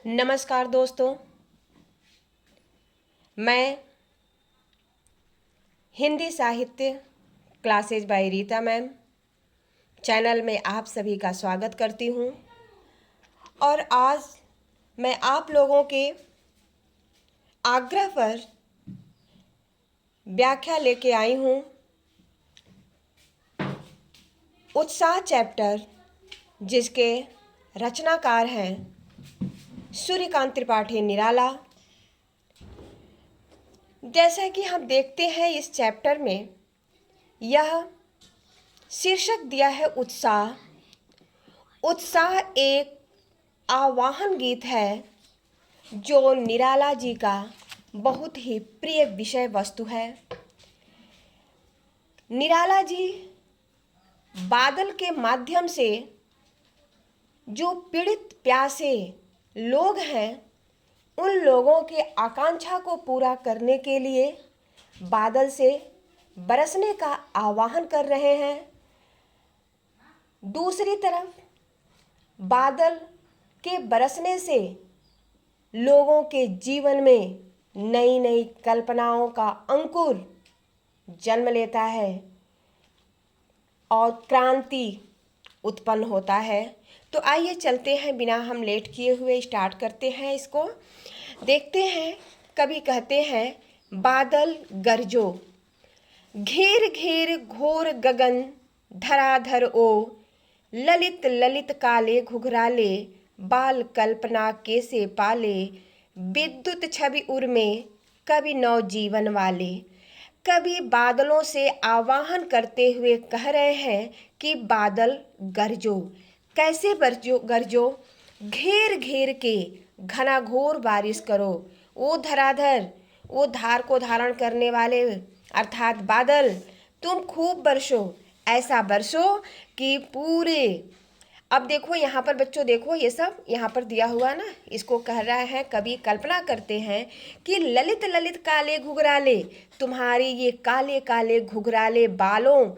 नमस्कार दोस्तों, मैं Hindi Sahitya classes by Rita ma'am channel में आप सभी का स्वागत करती हूँ। और आज मैं आप लोगों के आग्रह पर व्याख्या लेके आई हूँ उत्साह चैप्टर, जिसके रचनाकार हैं सूर्यकांत त्रिपाठी निराला। जैसा कि हम देखते हैं इस चैप्टर में यह शीर्षक दिया है उत्साह। उत्साह एक आवाहन गीत है जो निराला जी का बहुत ही प्रिय विषय वस्तु है। निराला जी बादल के माध्यम से जो पीड़ित प्यासे लोग हैं उन लोगों के आकांक्षा को पूरा करने के लिए बादल से बरसने का आह्वान कर रहे हैं। दूसरी तरफ बादल के बरसने से लोगों के जीवन में नई नई कल्पनाओं का अंकुर जन्म लेता है और क्रांति उत्पन्न होता है। तो आइए चलते हैं, बिना हम लेट किए हुए स्टार्ट करते हैं। इसको देखते हैं। कभी कहते हैं बादल गरजो, घेर घेर घोर गगन धराधर ओ, ललित ललित काले घुघराले बाल कल्पना कैसे पाले, विद्युत छवि उर्मे कवि नवजीवन वाले। कवि बादलों से आह्वान करते हुए कह रहे हैं कि बादल गरजो। कैसे गरजो? घेर घेर के घनाघोर बारिश करो। वो धराधर, वो धार को धारण करने वाले अर्थात बादल, तुम खूब बरसो। ऐसा बरसो कि पूरे, अब देखो यहाँ पर बच्चों, देखो ये सब यहाँ पर दिया हुआ ना, इसको कह रहा है कवि कल्पना करते हैं कि ललित ललित काले घुघराले, तुम्हारी ये काले काले घुघराले बालों,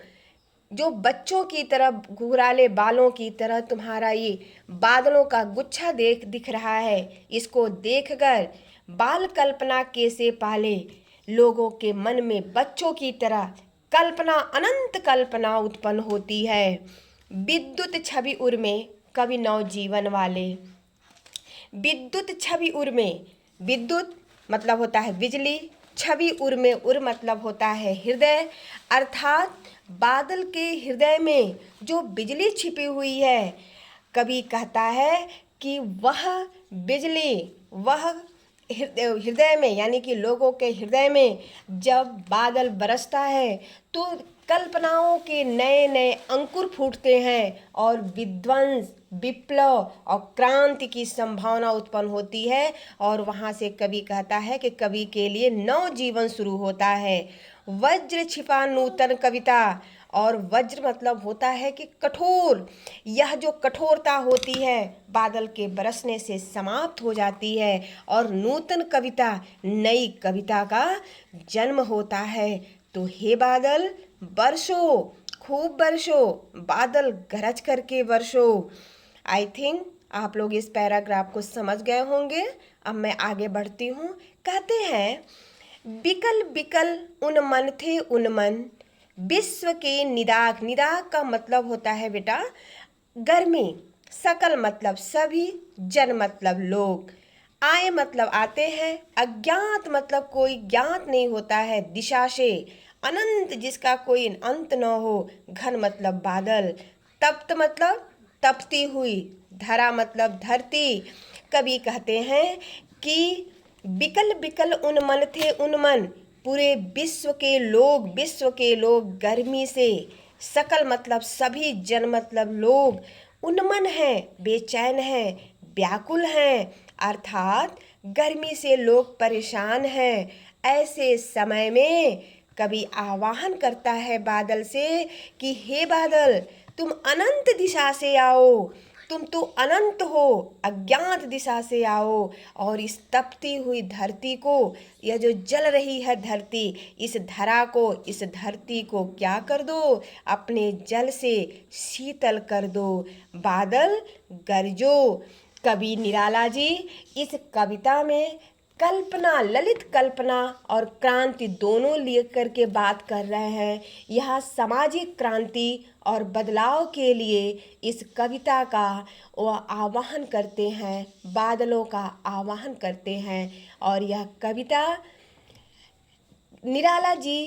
जो बच्चों की तरह घुघराले बालों की तरह तुम्हारा ये बादलों का गुच्छा दिख रहा है। इसको देखकर बाल कल्पना कैसे पाले, लोगों के मन में बच्चों की तरह कल्पना, अनंत कल्पना उत्पन्न होती है। विद्युत छवि उर्मे कवि नवजीवन वाले। विद्युत छवि उर्मे, विद्युत मतलब होता है बिजली, छवि उर्मे, उर मतलब होता है हृदय, अर्थात बादल के हृदय में जो बिजली छिपी हुई है। कवि कहता है कि वह बिजली, वह हृदय में, यानी कि लोगों के हृदय में जब बादल बरसता है तो कल्पनाओं के नए नए अंकुर फूटते हैं और विध्वंस, विप्लव और क्रांति की संभावना उत्पन्न होती है। और वहाँ से कवि कहता है कि कवि के लिए नव जीवन शुरू होता है। वज्र छिपा नूतन कविता, और वज्र मतलब होता है कि कठोर, यह जो कठोरता होती है बादल के बरसने से समाप्त हो जाती है और नूतन कविता, नई कविता का जन्म होता है। तो हे बादल बरसो, खूब बरसो, बादल गरज करके बरसो। आई थिंक आप लोग इस पैराग्राफ को समझ गए होंगे। अब मैं आगे बढ़ती हूँ। कहते हैं बिकल बिकल उन मन थे उन मन, विश्व के निदाग। निदाग का मतलब होता है बेटा गर्मी, सकल मतलब सभी, जन मतलब लोग, आए मतलब आते हैं, अज्ञात मतलब कोई ज्ञात नहीं होता है दिशा से, अनंत जिसका कोई अंत न हो, घन मतलब बादल, तप्त मतलब तपती हुई, धरा मतलब धरती। कवि कहते हैं कि बिकल बिकल उन मन थे उन मन, पूरे विश्व के लोग गर्मी से, सकल मतलब सभी, जन मतलब लोग, उन्मन हैं, बेचैन हैं, व्याकुल हैं, अर्थात गर्मी से लोग परेशान हैं। ऐसे समय में कवि आह्वान करता है बादल से कि हे बादल, तुम अनंत दिशा से आओ, तुम तो अनंत हो, अज्ञात दिशा से आओ और इस तपती हुई धरती को, यह जो जल रही है धरती, इस धरा को, इस धरती को क्या कर दो, अपने जल से शीतल कर दो। बादल गरजो, कवि निराला जी इस कविता में कल्पना, ललित कल्पना और क्रांति दोनों लेकर के बात कर रहे हैं। यह सामाजिक क्रांति और बदलाव के लिए इस कविता का वह आह्वान करते हैं, बादलों का आह्वान करते हैं। और यह कविता निराला जी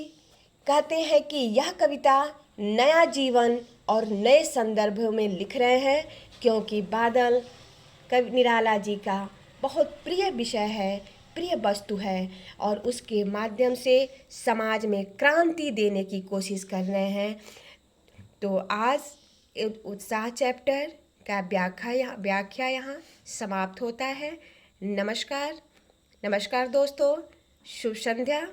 कहते हैं कि यह कविता नया जीवन और नए संदर्भ में लिख रहे हैं, क्योंकि बादल कवि निराला जी का बहुत प्रिय विषय है, प्रिय वस्तु है और उसके माध्यम से समाज में क्रांति देने की कोशिश कर रहे हैं। तो आज उत्साह चैप्टर का व्याख्या यहाँ समाप्त होता है। नमस्कार दोस्तों, शुभ संध्या।